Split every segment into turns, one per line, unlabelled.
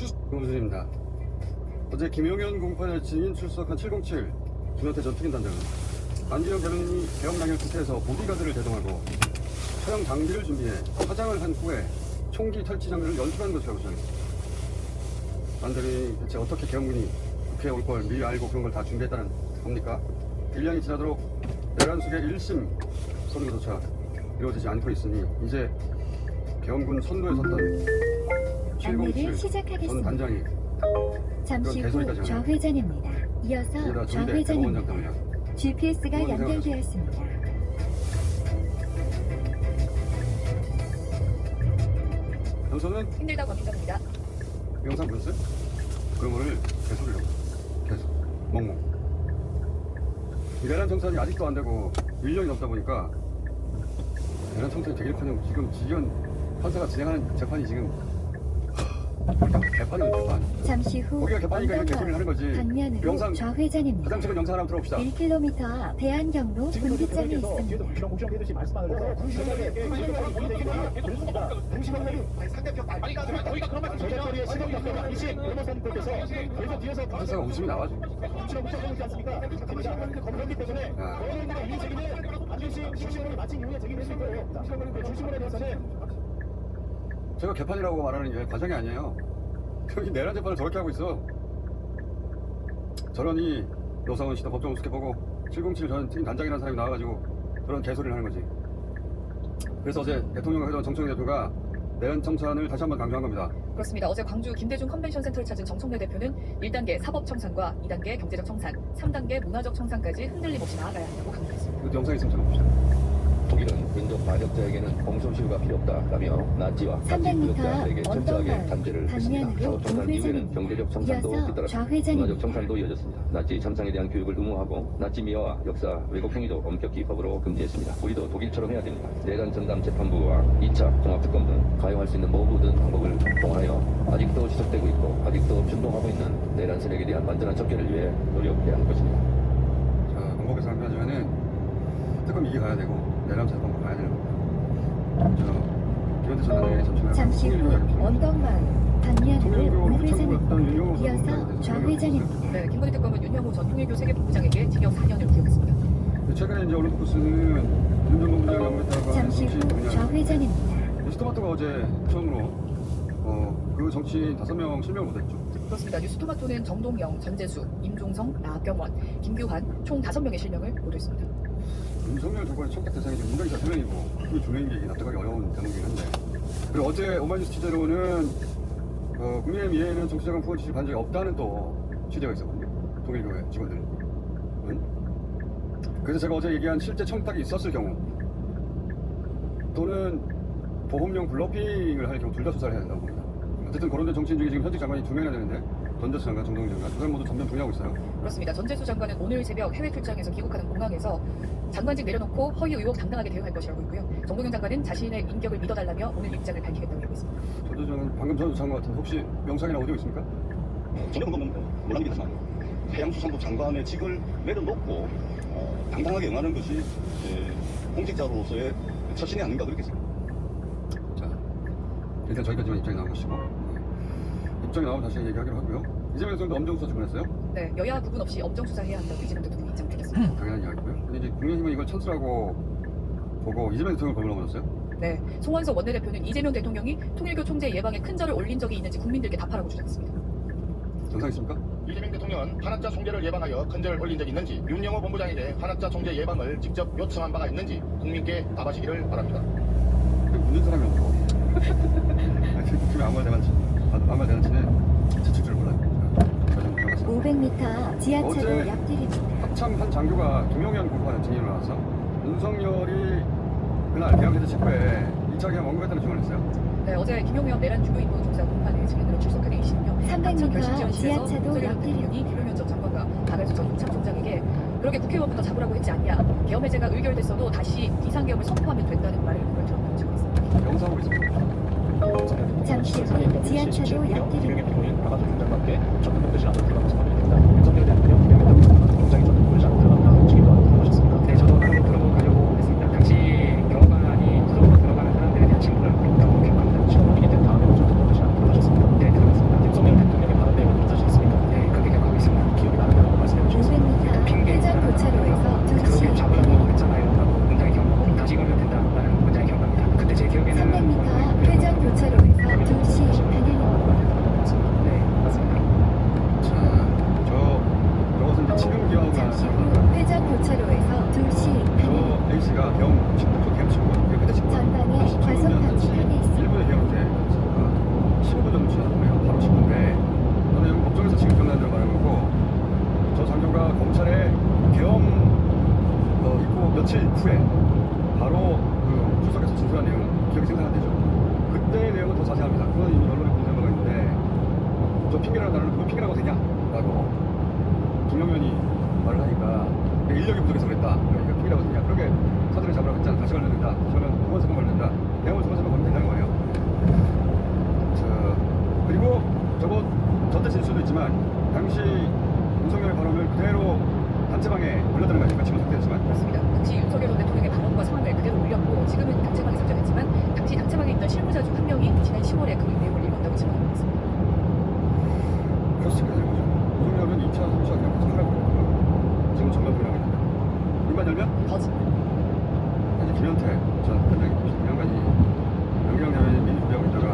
김호준입니다. 어제 김용현 공판에 증인 출석한 707 김현태 전 특임단장은 안기영 변호인이 계엄당일 국회에서 보디가드를 대동하고 처형 장비를 준비해 화장을 한 후에 총기 탈취 장면을 연출한 것이라고 주장했습니다. 안 대변인이 대체 어떻게 계엄군이 국회에 올 걸 미리 알고 그런 걸 다 준비했다는 겁니까? 1년이 지나도록 내란숙의 1심 선고조차 이루어지지 않고 있으니 이제 계엄군 선도에 섰던 707 전 단장이
잠시 후 좌회전입니다. 이어서 좌회전입니다. GPS가 연결되었습니다.
변호사는
힘들다고 민정입니다.
영상 보셨어요? 그런 거를 개소리라고 계속 멍멍. 이 내란 청산이 아직도 안 되고 1년이 넘다 보니까 내란 청산이 되기는커녕 지금 지현 판사가 진행하는 재판이 지금 개판이에요, 개판.
잠시 후
거기가 개판이니까 이렇게 개소리를 하는 거지.
방면으로
영상
좌회전입니다.
가장 최근 영상 하나 들어봅시다.
1km 앞 대안경로 분기점이 있습니다.
뒤에서 무시무시하듯이 말씀하는 거예요. 저희가 그런 말씀 저자리에 시범 작가가 이신 변호사님께서 계속 뒤에서
판사가 웃음이 나와죠.
무시무시하지 않습니까? 그렇기 때문에 어른들의 이 책임을 반드시 주심을 마친 이후에 책임을 질 거예요. 주심에 대해서는
제가 개판이라고 말하는 게 과장이 아니에요. 여기 내란 재판을 저렇게 하고 있어. 저러니 노상원 씨도 법정 우습게 보고 707 전 팀 단장이라는 사람이 나와가지고 그런 개소리를 하는 거지. 그래서 어제 대통령과 회동한 정청래 대표가 내란 청산을 다시 한번 강조한 겁니다.
그렇습니다. 어제 광주 김대중 컨벤션 센터를 찾은 정청래 대표는 1단계 사법 청산과 2단계 경제적 청산, 3단계 문화적 청산까지 흔들림 없이 나아가야 한다고 강조했습니다.
그 영상 있으면 전해봅시다.
독일은 민족 반역자에게는 공소시효가 필요 없다라며 나치와 나치
300m
부역자들에게 철저하게
언덕마을
단죄를 했습니다.
방면으로
사법 청산 이후에는
우회전입니다.
경제적 청산도
이어서
잇따라
좌회전입니다.
문화적 청산도 이어졌습니다. 나치 참상에 대한 교육을 의무화하고 나치 미화와 역사 왜곡 행위도 엄격히 법으로 금지했습니다. 우리도 독일처럼 해야 됩니다. 내란 전담 재판부와 2차 종합특검 등 가용할 수 있는 모든 방법을 동원하여 아직도 지속되고 있고 아직도 준동하고 있는 내란 세력에 대한 완전한 척결을 위해 노력해야 할 것입니다.
자, 방법에서 상대하자면은 특검 이기 가야 되고 내란 재판부 가야 되는 겁니다. 김현태 전 단장이 잠시만요.
잠시 후 언덕마을 방면으로
통일교
우회전입니다.
윤영호 전
이어서
총장이
좌회전입니다.
네, 김건희 특검은 윤영호 전 통일교 세계본부장에게 징역 4년을 구형했습니다.
최근에 이제 올림픽스는 윤 전 본부장이 연구했다고 하는
잠시 후
정치인
좌회전입니다.
스토마토가 어제 처음으로 그 정치인 5명 실명을 못했죠.
그렇습니다. 뉴스토마토는 정동영, 전재수, 임종성, 나경원, 김규환 총 5명의 실명을 모두했습니다.
윤석열 정권의 청탁 대상이 지금 문당이사 3명이고 그게 두 명인 게 납득하기 어려운 대목이긴 한데, 그리고 어제 오마이뉴스 취재로는 국민의힘 이외에는 정치자금 후원 지시 반적이 없다는 또 취재가 있었거든요. 통일교회 직원들은. 그래서 제가 어제 얘기한 실제 청탁이 있었을 경우 또는 보험용 블러핑을 할 경우 둘 다 수사를 해야 된다고 봅니다. 어쨌든 거론된 정치인 중에 지금 현직 장관이 2명이나 되는데 전재수 장관, 정동영 장관 두 사람 모두 전면 부인하고 있어요.
그렇습니다. 전재수 장관은 오늘 새벽 해외 출장에서 귀국하는 공항에서 장관직 내려놓고 허위 의혹 당당하게 대응할 것이라고 있고요. 정동영 장관은 자신의 인격을 믿어달라며 오늘 입장을 밝히겠다고 하고 있습니다.
전재수 장관 방금 전에 장관 같은데 혹시 명상이나 오디오 있습니까?
전혀 그건 몰랍니다만 해양수산부 장관의 직을 내려놓고 당당하게 응하는 것이 공직자로서의 처신이 아닌가 그렇게 생각합니다.
자, 일단 저희까지만 입장이 나온 것이고 입장이 나오면 다시 얘기하기로 하고요. 이재명 대통령도 엄정수사 주문했어요?
네, 여야 구분 없이 엄정 수사해야 한다고 이재명 대통령이 입장을 밝혔습니다.
당연한 이야기고요. 근데 이제 국민의힘은 이걸 찬스라고 보고 이재명 대통령을 법을 넘어졌어요?
네, 송원석 원내대표는 이재명 대통령이 통일교 총재 예방에 큰 절을 올린 적이 있는지 국민들께 답하라고 주장했습니다.
정상 있습니까?
이재명 대통령은 한학자 총재를 예방하여 큰절을 올린 적이 있는지, 윤영호 본부장에게 한학자 총재 예방을 직접 요청한 바가 있는지 국민께 답하시기를 바랍니다.
묻는 사람이 없고 지금 아무 말 대잔치는 지칠 줄 몰라요. 자,
500m 앞 지하철로
어제
옆길입니다.
합참 한 장교가 김용현 공판에 증인을 나와서 윤석열이 그날 개혁해제 직후에 2차 개혁 언급했다는 주문을 했어요.
네, 어제 김용현 내란 주요인물 조사 공판에 증인으로 출석한 A씨는요.
300m 지하차도
윤석열
옆길입니다.
대통령이 김용현 전 장관과 박알수 전 이참 총장에게 그렇게 국회의원부터 잡으라고 했지 않냐. 계엄 해제가 의결됐어도 다시 비상계엄을 선포하면 된다는 말을 그걸 들었다고 증언했습니다.
영상 보고 있습니다.
잠시 후 지하차도 옆길입니다.
김용현 피고인 박아준 총장과 함께 접근 뜻이 나서 들어가면서 확인됩니다. 윤석열 대통령, 김용현 대통령 굉장히 접근 뜻이 나서 들어간다. 측임도 하셨습니까?
네, 저도 바로 들어가려고 했습니다. 당시 경호관이 수속으로 들어가는 사람들에 대한 친구를 물어보라고 기억합니다.
시간 확인이 된 다음에 접근 뜻이 나서 들어가셨습니까?
네, 들어갔습니다.
윤석열
핑계라는 단어를 그거 핑계라고 되냐? 라고 김용현이 말을 하니까 인력이 부족해서 그랬다. 그러니까 핑계라고 되냐? 그렇게 사들을 잡으라고 했잖아. 다시 걸려야 된다. 다시 걸면 2번, 3번 걸린다. 대형을 2번, 3번 걸면 된다는 거예요. 자, 그리고 저거 전대칠 수도 있지만 당시 윤석열의 발언을 그대로 단체방에 올렸다는 거 아닙니까? 지금 상태였지만.
그렇습니다. 당시 윤석열 전 대통령의 발언과 상황을 그대로 올렸고 지금은 단체방에 설정했지만 당시 단체방에 있던 실무자 중 한 명이 지난 10월에 그 내용을 읽었다고 증언하고 있습니다.
그렇습니다. 윤석열은 2차, 3차 그냥 계속 하라고 그러고 지금 전면 보이라고 있는데 입만 열면
거짓.
이제 김현태 전 단장이 양반이 연경 대변인 미리 준비하고 있다가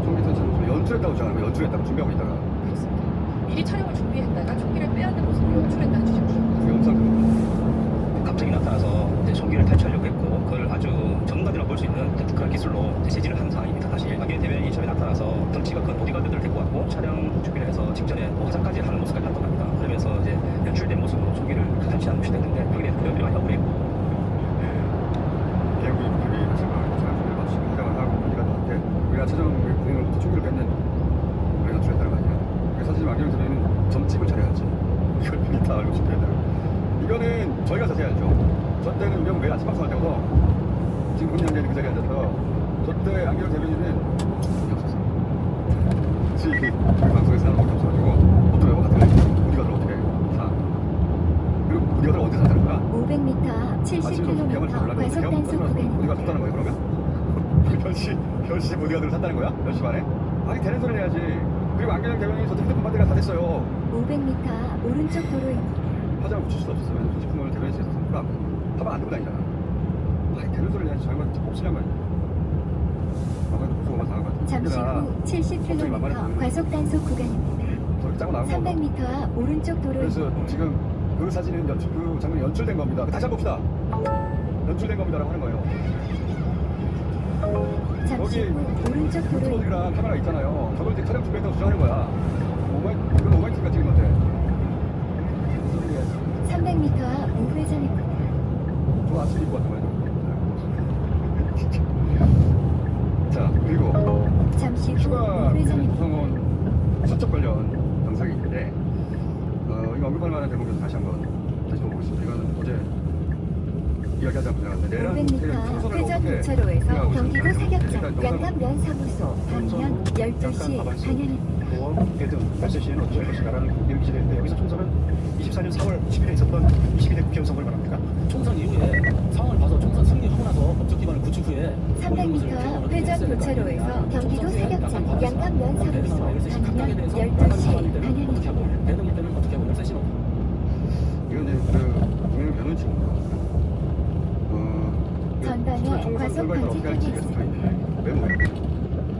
총기 탄창을 연출했다고 주장하는 연출했다고 준비하고 있다가
그렇습니다. 미리 촬영을 준비했다가 총기를 빼앗는 모습으로 연출했다는 취지입니다.
그 영상
갑자기 나타나서 이제 총기를 탈취하려고 했고 그걸 아주 전문가들이라 볼 수 있는 독특한 기술로 이제 제지를 한 상황입니다. 사실 박근혜 대변인이 처음에 나타나서 덩치가 큰 보디가드들을 데리고 왔고 촬영 준비를 해서 직전에 화장까지 하는 모습까지 나타납니다. 그러면서 이제 연출된 모습으로 총기를 탈취하는 모습이 됐는데 박근혜 대변인이 많이 억울했고
대국이 그들이 다시 한번 전화를 마치고 회담을 하고 우리가 너한테 우리가 최종 국민으로부터 총기를 뺏는 우리가 연출했다는 거 아니야? 그래서 사실 안경 대변인은 점집을 차려야지. 이걸 미리 다 알고 준비했다. 이거는 저희가 자세하죠. 저 때는 우리가 매일 아침 방송할 때거든. 지금 국민연대는 그 자리에 앉아서 저때 안경 대변인은 돈이 없었어. 지금 우리 방송에서 나온 것도 없어가지고 어떤 외모 같은 거 보디가드를 어떻게 사? 그리고 보디가드를 언제 산다는 거야?
500m, 70km 과속 단속 구간.
보디가 샀다는 거야 그러면? 별시 보디가드를 샀다는 거야? 10시 반에? 아니 되는 소리를 해야지. 그리고 안경 대변인이 저때 휴대폰 배터리가 다 됐어요.
500m 오른쪽 도로입니다.
화장을 붙일 수도 없었으면 소지품을 대변인실에서 선물하고 가방 안 들고 다니잖아. 아니 되는 소리를 해야지. 저희만 몹쓸란 말이야. 아무래도 무서워만 당한 것 같아.
잠시 후 70km 과속 단속 구간입니다.
저렇게 짜고 나온 거
300m 앞 오른쪽 도로입니다.
그래서 지금 그 사진은 그 장면이 연출된 겁니다. 다시 한번 봅시다. 연출된 겁니다라고 하는 거예요.
잠시
거기
후 오른쪽 도로입니다.
유튜버들이랑 카메라 있잖아요. 저걸 이제 촬영 준비했다고 주장하는 거야. 이건 오마이티가 찍은 건데.
300m 앞 우회전입니다.
저 아침 입고 왔단 말이야. 진짜. 자, 그리고
잠시 후
추가
우회전입니다.
구성원 수첩 관련 영상이 있는데 이거 언급할 만한 대목에서 다시 한번 다시 보겠습니다. 이건 어제 이야기하지 않고 지나갔는데 내란
500m 회전 교차로에서 경기도 사격장 양감면 사무소 방면 12시 방향입니다.
대등 발세 시에는 어쩔 것인가라는 국민의 기대인데 여기서 총선은 24년 4월 10일에 있었던 22대 국회의원 선거를 말합니까?
총선 이후에 상황을 봐서 총선 승리하고 나서 법적 기반을 구축 후에
300m 앞 회전 교차로에서 경기도 사격장 양감면 사무소 방면 12시 방향입니다.
대등일 때는 어떻게 하고 열세 신호
이건 이제 그 국민의 변호인입니다.
전방에
총선
과속
결과에 따라 어떻게 할지
방지턱이
적혀 있는 메모예요.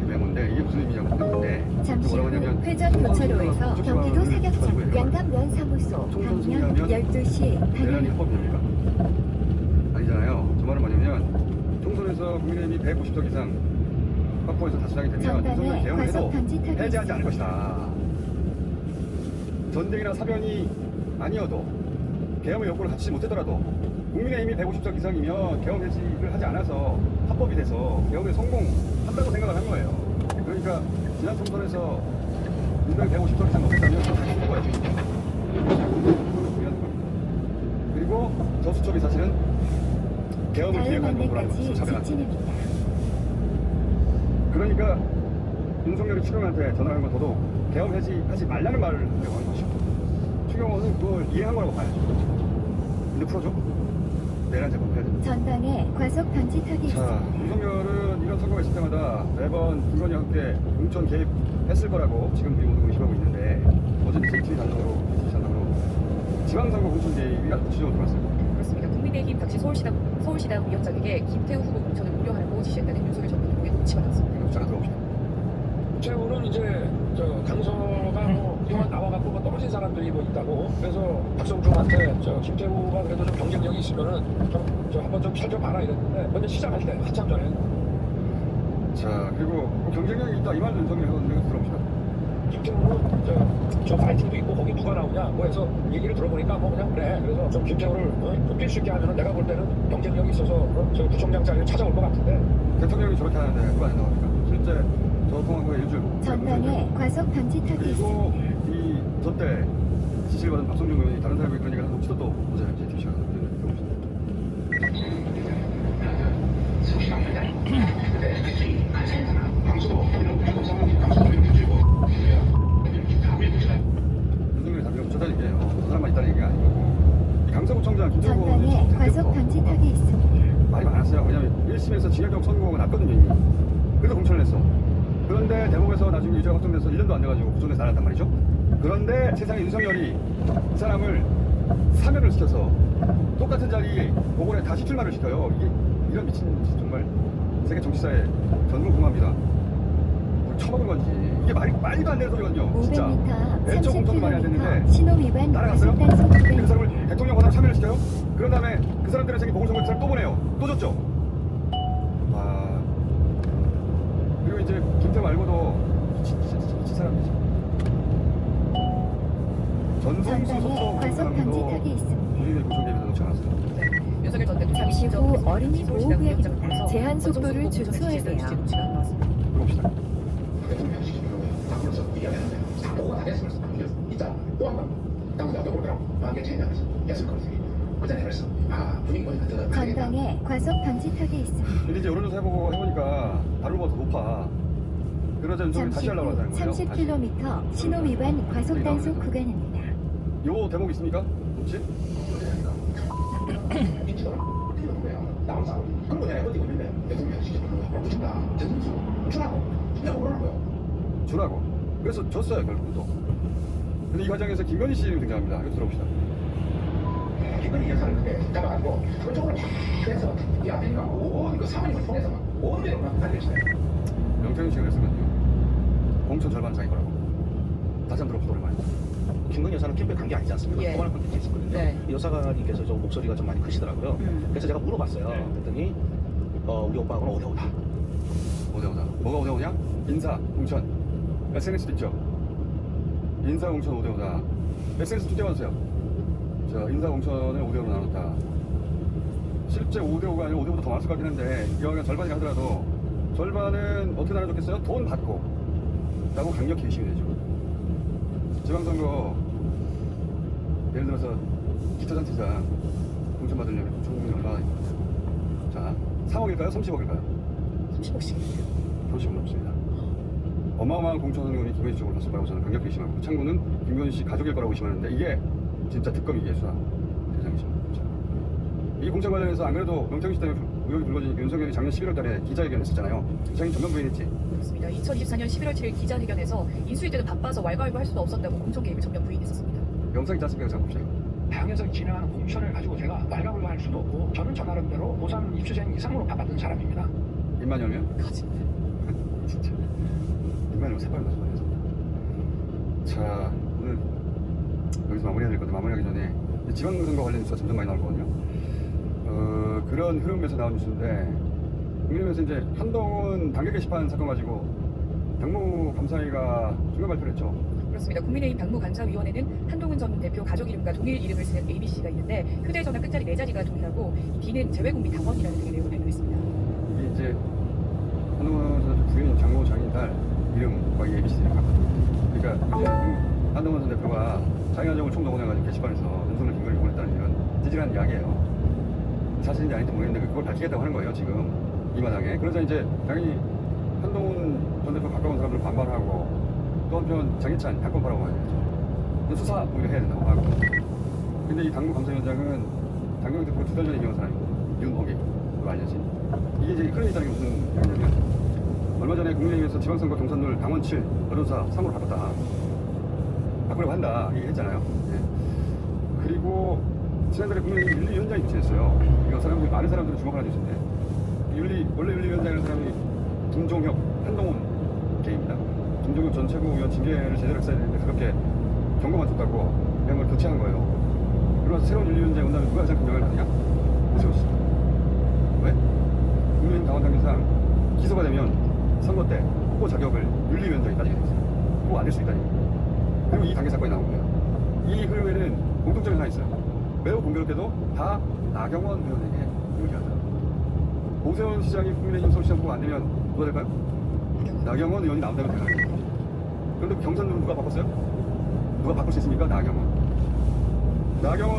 이 메모인데 이게 무슨 의미냐고 묻는데
잠시
뭐라고
후
하냐면
회전 교차로에서 경기도 사격장 양감면 사무소 방면 12시
내란이
방향입니다.
합법입니까? 아니잖아요. 저 말은 뭐냐면 총선에서 국민의힘이 150석 이상 확보해서 다수당이 되면 윤석열
전방에
개헌을 해도
과속 방지턱이
해제하지 않을
있습니다.
것이다. 전쟁이나 사변이 아니어도 개헌의 요구를 갖추지 못하더라도 국민의힘이 150석 이상이면 개헌 해지를 하지 않아서 합법이 돼서 개헌에 성공한다고 생각을 한 거예요. 그러니까 지난 총선에서 민주당이 150석 이상 넘었다면 다 죽는 거예요. 그리고 저 수첩이 사실은 개헌을
다음
기획한 정보라는
안내까지
것을 자백한 거예요.
직진입니다.
그러니까 윤석열이 추경호한테 전화한 건 더더욱 개헌 해지하지 말라는 말을 하려고 한 것이고 추경호는 그걸 이해한 거라고 봐야죠. 근데 풀어줘? 내란 재범 해야 돼.
전방에 과속 방지턱이
자,
있습니다.
윤석열은 이런 선거가 있을 때마다 매번 김건희와 함께 공천 개입했을 거라고 지금 우리 모두 의심하고 있는데 어제 JTBC 단독으로 지방선거 공천 개입이 아주 구체적으로 들어왔어요.
그렇습니다. 국민의힘 당시 서울시당 위원장에게 김태우 후보 공천을 우려하라고 지시했다는 윤석열 전 대통령의 녹취가 나왔습니다.
이거 잠깐 들어봅시다.
최후는 이제 저 강서가 뭐 이만 나와갖고 뭐 떨어진 사람들이 뭐 있다고 그래서 박성중한테 저 김태우가 그래도 좀 경쟁력이 있으면은 저 한번 좀 살펴봐라 이랬는데 먼저 시작할 때 한참 전에
자, 그리고 뭐 경쟁력이 있다 이 말도 윤석열이 하던데 들어봅시다.
김태우는 저 파이팅도 있고 거기 누가 나오냐 뭐 해서 얘기를 들어보니까 뭐 그냥 그래 그래서 좀 김태우를 좀 뛸 수 있게 하면은 내가 볼 때는 경쟁력이 있어서 저 구청장 자리를 찾아올 것 같은데
대통령이 저렇게 하는데 누가 안 나옵니까? 실제 통화가 일주일
전방에 과속 방지턱이
그리고
있습니다.
이 저때 지시를 받은 박성준 의원이 다른 사람이 그런 얘기를 한 녹취도 또 어제 이제 TV시가 윤석열이 답변을 붙였다는 게 그 사람만 있다는 얘기가 아니고 이 강서구청장 김정호
전방에 과속 방지턱이 있습니다.
말이 많았어요. 왜냐면 1심에서 징역형 선고가 났거든요 이미. 그래서 공천을 했어. 그런데 대법에서 나중에 유죄가 확정돼서 1년도 안 돼가지고 구속돼서 나갔단 말이죠. 그런데 세상에 윤석열이 이 사람을 사면을 시켜서 똑같은 자리에 보궐에 다시 출마를 시켜요. 이게 이런 미친 정말 세계 정치사에 전무후무합니다. 뭘 처먹은 건지 이게 말도 안 되는 소리거든요. 진짜
500m,
왼쪽 공천도 말이 안
30km
됐는데
신호 위반
따라갔어요?
과속 단속
그
구간.
사람을 대통령 권한 참여를 시켜요? 그런 다음에 그 사람들의 생긴 보궐선거 그 사람 또 보내요. 또 줬죠. 와. 그리고 이제 김태 말고도 미친 사람이지. 전성수
전방에
소속
과속
사람도
방지턱이 있습니다.
우리의 구속계획에서 놓지 않았어요.
네, 윤석열 전 대통령이
잠시
직접
후 어린이
서울시장
보호구역입니다.
위원장을 통해서
제한 속도를
전속
준수하세요.
지시했다는 취지의 녹취가 나왔습니다.
들어봅시다.
대통령 시키는 당으로서 얘기하는데 다 보고 다 됐으면서 있다. 또 한 번. 당장 오더라고. 만개 체인하면서 했을 거지. 그때 그랬어. 아 분위기 보니까 더
전방에 과속 방지턱이 있습니다.
근데 이제 여론조사 해보니까 다른 것보다 더 높아. 그러자 윤석열이 다시
잠시
하려고
후
하자는 거예요.
30km 신호 위반 과속 단속 구간입니다.
요 대목 있습니까? 혹시?
민주당 어떻게 되는 거야? 나온 사람. 그런 거 내가 어디고 있는데 대통령 시키는 거야. 무슨다. 전수 주라고. 내가 뭐라고요?
주라고. 그래서 줬어요 결국 또. 근데 이 과정에서 김건희 씨 이름이 등장합니다. 이거 들어봅시다.
이건 예산을 그때 잡아가지고 그쪽으로 쫙 해서 이 앞에니까 온 그 사모님을 통해서 막온 데로 막 달려있어요.
명태균 씨가 그랬거든요. 공천 절반 자기 거라고. 다시 한번 들어봅시다 오랜만에.
김건희 여사는 캠프에 간 게 아니지 않습니까?
예.
포괄 콘텐츠 있었거든요.
네.
여사님께서 좀 목소리가 좀 많이 크시더라고요. 그래서 제가 물어봤어요. 그랬더니 우리 오빠하고는 5대5다.
5대5다. 뭐가 5대5냐? 인사, 공천. SNS도 있죠. 인사, 공천 5대5다. SNS 좀 떼어주세요. 자, 인사, 공천을 5대5로 나눴다. 실제 5대5가 아니라 5대5보다 더 많았을 것 같긴 한데 이왕 절반이라 하더라도 절반은 어떻게 나눠줬겠어요? 돈 받고 라고 강력히 의심이 되죠. 지방선거 예를 들어서 기초단체장 공천 받으려면 총무이 얼마나 있겠어요? 자, 3억일까요? 30억일까요?
30억씩이에요.
30억 넘습니다. 어마어마한 공천 흥행이 김건희 쪽으로 갔을 거라고 저는 강력히 의심하고 참고는 김건희 씨 가족일 거라고 의심하는데 이게 진짜 특검이기에 수사 대상이죠. 이 공천 관련해서 안 그래도 명태균 씨 때문에 의혹이 불거지니까 윤석열이 작년 11월 달에 기자회견 했었잖아요. 자기 전면 부인했지.
그렇습니다. 2024년 11월 7일 기자회견에서 인수위 때는 바빠서 왈가왈부 할 수도 없었다고 공천 개입을 전면 부인했었습니다.
영상 있지 않습니까? 봅시다.
당에서 진행하는 공천을 가지고 제가 말가불가 할 수도 없고 저는 저 나름대로 고3 입시생 이상으로 바빴던 사람입니다.
입만 열면
거짓말.
진짜 입만 열면 새빨간 거죠 자, 오늘 여기서 마무리해야 될 건데 마무리하기 전에 지방선거 관련 뉴스가 점점 많이 나올 거거든요. 그런 흐름에서 나온 뉴스인데 국민의힘에서 이제 한동훈 당계 게시판 사건 가지고 당무 감사위가 중간 발표를 했죠.
그렇습니다. 국민의힘 당무감사위원회는 한동훈 전 대표 가족 이름과 동일 이름을 쓰는 ABC가 있는데 휴대전화 끝자리 4자리가 동일하고 D는 재외국민 당원이라는 등의 내용을 발표했습니다.
이게 이제 한동훈 전 대표 부인 장모 장인 딸 이름과 이 ABC들이 같거든요. 그러니까 이제 한동훈 전 대표가 자기 가족을 총동원해가지고 게시판에서 윤석열 김건희 보냈다는 이런 찌질한 이야기예요. 사실인지 아닌지 모르겠는데 그걸 밝히겠다고 하는 거예요 지금 이 마당에. 그러자 이제 당연히 한동훈 전 대표 가까운 사람들 반발하고 또 한편 장희찬 당권파라고 하죠. 수사 오히려 해야 된다고 하고. 근데 이 당무감사위원장은 당경 대표가 2달 전에 임명한 사람이고 윤호기로 알려진. 이게 이제 그런 있다는 게 무슨 얘기냐면 얼마 전에 국민의힘에서 지방선거 경선을 당원 7, 여론사 3으로 바꿨다. 바꾸려고 한다 얘기했잖아요. 예. 그리고 지난달에 국민의힘 윤리위원장이 교체했어요. 이거 사람들이 많은 사람들은 주목하는 뉴스인데 원래 윤리위원장이라는 사람이 김종혁, 한동훈 개입니다. 김종혁 전 최고위원 징계를 제대로 했어야 되는데 그렇게 경고만 줬다고 그냥 걸 교체한 거예요. 그러면서 새로운 윤리위원장이 온다면 누가 가장 큰 영향을 받느냐? 오세훈 씨. 왜? 국민의힘 당원 당규상 기소가 되면 선거 때 후보 자격을 윤리위원장이 따지게 돼 있어요. 후보 안 될 수 있다니. 그리고 이 단계 사건이 나온 거예요. 이 흐름에는 공통점이 하나 있어요. 매우 공교롭게도 다 나경원 의원에게 유리하다. 오세훈 시장이 국민의힘 서울시장 후보 안 되면 누가 될까요? 나경원 의원이 나온다면 대단하겠다. 그런데 경선은 누가 바꿨어요? 누가 바꿀 수 있습니까? 나경원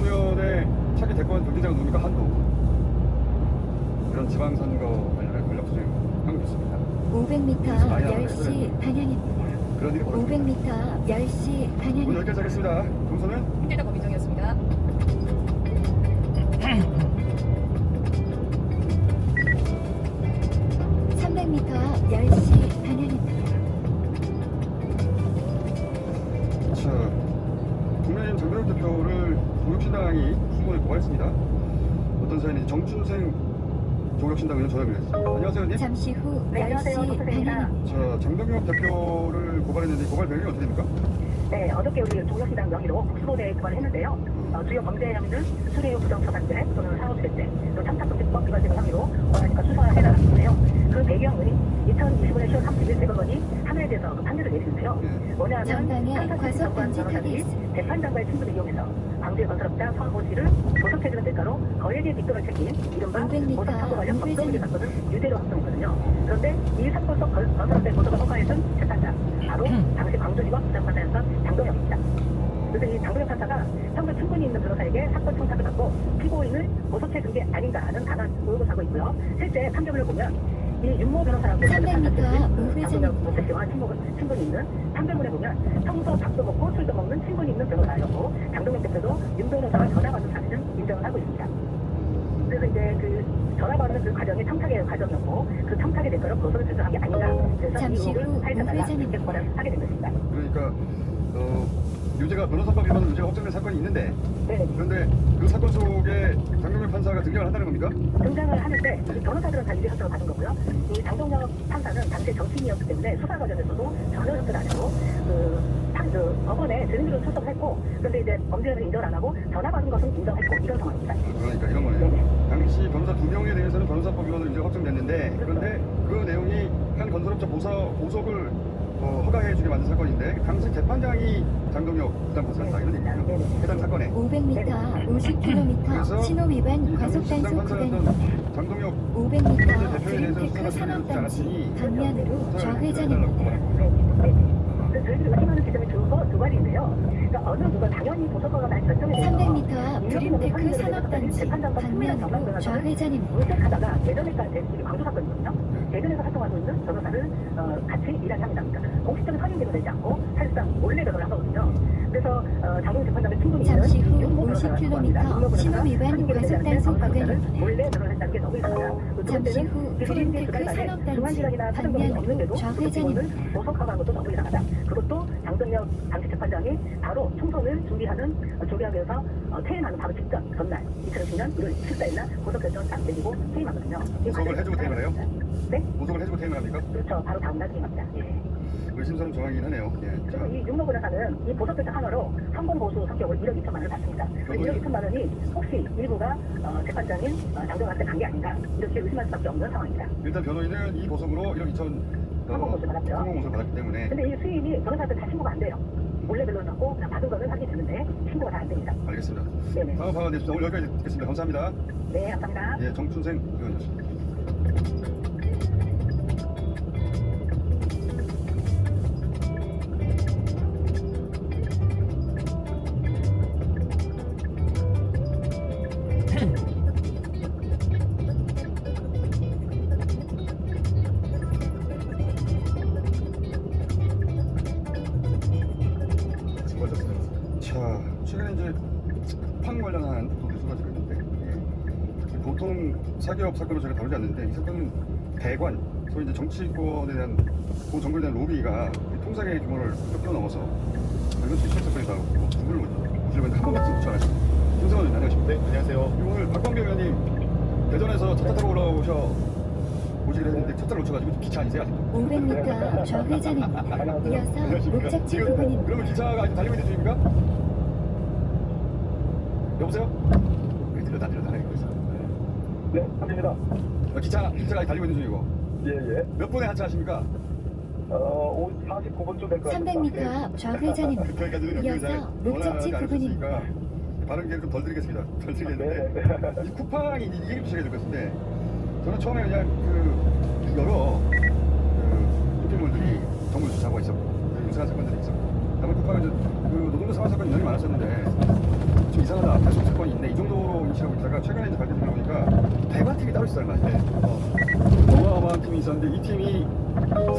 의원의 차기 대권 경쟁자가 누굽니까? 한동훈. 그런 지방선거 관련한 권력 투쟁 하고 있습니다.
500m 10시 방향입니다.
그런 일이 벌어집니다.
500m 10시
오늘
방향입니다.
여기까지 하겠습니다. 동선은
힘들다 범인정이었습니다.
m 10시 방향입니다.
자, 국민의힘 장동혁 대표를 조력신당이 수문에 고발했습니다. 어떤 사연인지 정춘생 조력신당 의원 전화를 했습니다. 안녕하세요, 의원님.
잠시 후 10시 방향입니다.
자, 장동혁 대표를 고발했는데 고발 배경이 어떻게 됩니까?
네, 어저께 우리 조력신당 명의로 국수로대에 고발을 했는데요. 주요 범죄 혐의는 수뢰유 부정처단죄 또는 상호죄죄, 또 참탁금지법 위반 등을 혐의로 원하니까 수사해놨는데요. 그 배경은 2025년 10월 30일 대법원이 하나에 대해서 그 판결을 내리는데요. 뭐냐면
전방에
판사실
과속
정관
방지턱이
변호사들이
있습니다.
재판장과의 친분을 이용해서 광주의 건설업자 서하고 씨를 보석해주는 대가로 거액의 뒷돈을 챙긴 이른바
500m
보석 사고 관련
우회전.
법정의 사건은 유죄로 확정했거든요. 그런데 이 사건 속 건설업자의 보석을 허가해준 재판장, 바로 당시 광주지법 부장판사였던 장동혁입니다. 그래서 이 장동혁 판사가 평소 충분히 있는 변호사에게 사건 청탁을 받고 피고인을 보석해 준 게 아닌가 하는 강한 의혹을 사고 있고요. 실제 판결을 보면 이 윤모 변호사라고
300m 우회전.
장동혁 목사씨와 친분이 있는 판결문에 보면 평소 밥도 먹고 술도 먹는 친분이 있는 변호사였고 장동혁 대표도 윤 변호사와 전화 받는 사실은 인정을 하고 있습니다. 그래서 이제 그 전화 받는 그 과정이 청탁의 과정이었고 그 청탁의 대가로 고소를 결정한 게 아닌가. 그래서 이
잠시
의혹을
후
사회자가
우회전입니다.
고발을 하게 된 것입니다.
그러니까 유죄가 변호사법 위반 유죄가 확정된 사건이 있는데
네.
그런데 그 사건 속에 장동혁 판사가 등장을 한다는 겁니까?
등장을 하는데 이 변호사들은 다 유죄 확정을 받은 거고요. 이 장동혁 판사는 당시 정치인이었기 때문에 수사 과정에서도 전혀 협조를 안 하고 그 법원에 증인으로 출석을 했고 그런데 이제 범죄를 인정을 안 하고 전화 받은 것은 인정했고 이런 상황입니다.
그러니까 이런 거네요. 당시 변호사 2명에 대해서는 변호사법 위반으로 유죄가 확정됐는데 그런데 그 내용이 한 건설업자 보석을 허가해주게 만든 사건인데 당시 재판장이 장동혁 부장판사였다 이런 얘기죠. 해당 사건에
500m 50km 신호 위반 과속 단속 구간입니다.
장동혁
500m
대표에 대해서
드림테크
수사가 되지 않았으니
산업단지 방면으로
수사를
좌회전입니다.
그래서 저희들이 의심하는 지점이 두 가지인데요. 그러니까 어느 누가 당연히 보석허가가 날 결정에 대해서
300m 앞 드림테크 산업단지 방면으로 좌회전입니다.
물색하다가 예전에까지 이게 광주 사건이거든요. 대전에서 활동하고 있는 변호사를 같이 일하게 합니다. 공식적인 선임제도 내지 않고 사실상 몰래 변호를 하거든요. 그래서 장동혁 재판장의 친분이 있는
잠시 후
윤모 변호사가
50km 신호 위반 과속 단속 구간입니다.
몰래 변호를 했다는 게 너무 이상하다.
잠시 후 드림테크 산업단지 방면으로 좌회전입니다.
보석허가한 것도 너무 이상하다. 그것도 장동혁 당시 재판장이 바로 총선을 준비하기 위해서 퇴임하는 바로 직전 전날 2010년 1월 14일날 보석 결정을 딱 내리고 퇴임하거든요.
보석을 해주고 퇴임을 해요?
네?
보석을 해주고 퇴임을 합니까?
그렇죠. 바로 다음날 퇴임합니다. 예.
의심스러운 정황이긴 하네요. 예.
그리고 이 윤모 변호사는 이 보석 결정 하나로 성공보수 성격을 1억 2천만 원을 받습니다. 그 1억 2천만 원이 혹시 일부가 재판장인 장동혁한테 간 게 아닌가 이렇게 의심할 수밖에 없는 상황입니다.
일단 변호인은 이 보석으로 1억 2천
성공보수를 받았죠.
성공보수를 받았기 때문에
근데 이 수임이 변호사한테 다 신고가 안 돼요. 몰래 변론을 받고 그냥 받은 거는 확인이 되는데 신고가 다 안 됩니다.
알겠습니다.
네네.
다음 방안 내주시죠. 오늘 여기까지 듣겠습니다. 감사합니다.
네, 감사합니다.
예, 정춘생 의원이었습니다. 자, 최근에 이제 쿠팡 관련한 또 뉴스가 지금 있는데 보통 사기업 사건을 저희가 다루지 않는데 이 사건은 대관, 소위 이제 정치권에 대한 그 정부에 대한 로비가 통상의 규모를 뛰어넘어서 이건 수십 사건이 나오고 누구를 모시려고 했는데 한 번만 붙여 안 하시고 김성원 의원 안녕하십니까?
네, 안녕하세요.
오늘 박광배 의원님 대전에서 차 타고 오시기로 했는데 차 타고 놓쳐가지고 기차 아니세요? 아직도?
500m 좌회전입니다. 이어서 목적지
지금
부근입니다.
그러면 기차가 아직 달리고 있는 중입니까? 여보세요? 들렸다 하고 있어.
네, 합니다.
기차가 아직 달리고 있는 중이고
예, 예.
몇 분에 하차하십니까?
49분쯤 될 것 같습니다.
300m 앞 좌회전입니다. 이어서 목적지 부근입니다.
발언 기회를 좀 덜 드리겠습니다. 덜 드리겠는데
네.
이 쿠팡이 이게 주셔야 될 것 같은데 저는 처음에 그냥 여러 인터뷰를 사건들이 정부 수사가 있었고 유사한 사건들이 있었고 다만 국가가 이제 그 노동조 사망 사건이 인연이 많았었는데 좀 이상하다 탈속 사건이 있네 이 정도로 인식하고 있다가 최근에 이제 밝혀지고 보니까 대관팀이 따로 있었다는 거 아니에요? 어마어마한 팀이 있었는데 이 팀이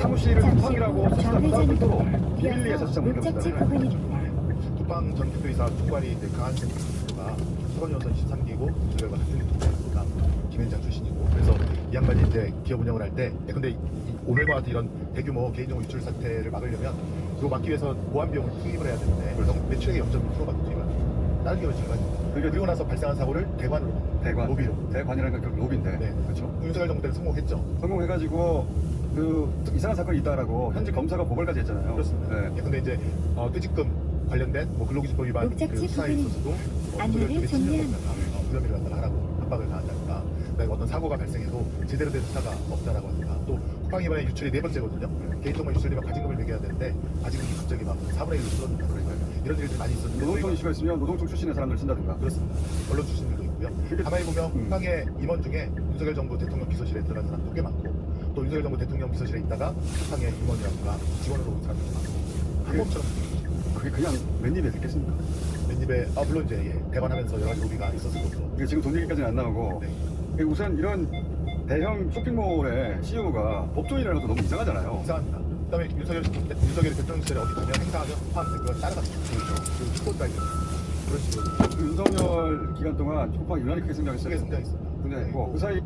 사무실을 쿠팡이라고 수사하면서 별도로 비밀리에 사실상
목적지
문제입니다.
부근입니다.
쿠팡 전 대표이사 총괄이 이제 강한생 대표가 수건여선 13기고 저희가 같은 대표가 김현장 출신이고 그래서 이 양반이 이제 기업 운영을 할 때 근데 오늘과 같은 이런 대규모 개인정보 유출 사태를 막으려면 그거 막기 위해서 보안 비용을 투입을 해야 되는데 매출액의 0.6%가 투입을 다른 기업을 증가합니다. 그리고 나서 발생한 사고를 대관으로 로비로
대관이라는 건 로비인데
네.
그렇죠.
윤석열 정부 때는 성공했죠.
성공해가지고 그 이상한 사건이 있다라고 현재 검사가 보고까지 했잖아요.
그렇습니다.
네.
근데 이제 퇴직금 관련된 뭐 근로기준법 위반 그
목적지
수사에
부근입니다.
있어서도
안내를 종료합니다.
무혐의를 갖다가 하라고 압박을 가한다든가 그다음에 어떤 사고가 발생해도 제대로 된 수사가 없다라고 하니까 또 쿠팡이 이번에 유출이 4번째거든요. 개인정보 유출되면 가진금을 매겨야 되는데 가진금이 갑자기 막 4분의 1로 줄어든다. 이런 일들이 많이 있었는데
노동청 이슈가 있으면 노동청 출신의 사람들 쓴다든가.
그렇습니다. 언론 출신들도 있고요. 가만히 보면 쿠팡의 임원 중에 윤석열 정부 대통령 비서실에 들어간 사람도 꽤 많고 또 윤석열 정부 대통령 비서실에 있다가 쿠팡의 임원이라든가 직원으로 온 사람도 많고 항목처럼
그게 그냥 맨입에 듣겠습니까?
맨입에 물론 이제 대관하면서 여러 가지 로비가 있었을 것으로
이게 지금 돈 얘기까지는 안 나오고 우선 이런 대형 쇼핑몰의 CEO가 법조인이라는 것도 너무 이상하잖아요.
이상합니다. 그다음에 윤석열 대통령 시절에 어디 가면 행사하면 쿠팡 그걸 따라갔죠. 그리고 축구까지 그런 식으로
그 윤석열 기간 동안 쿠팡이 유난히 크게 성장했어요.
크게 성장했습니다.
근데 그 사이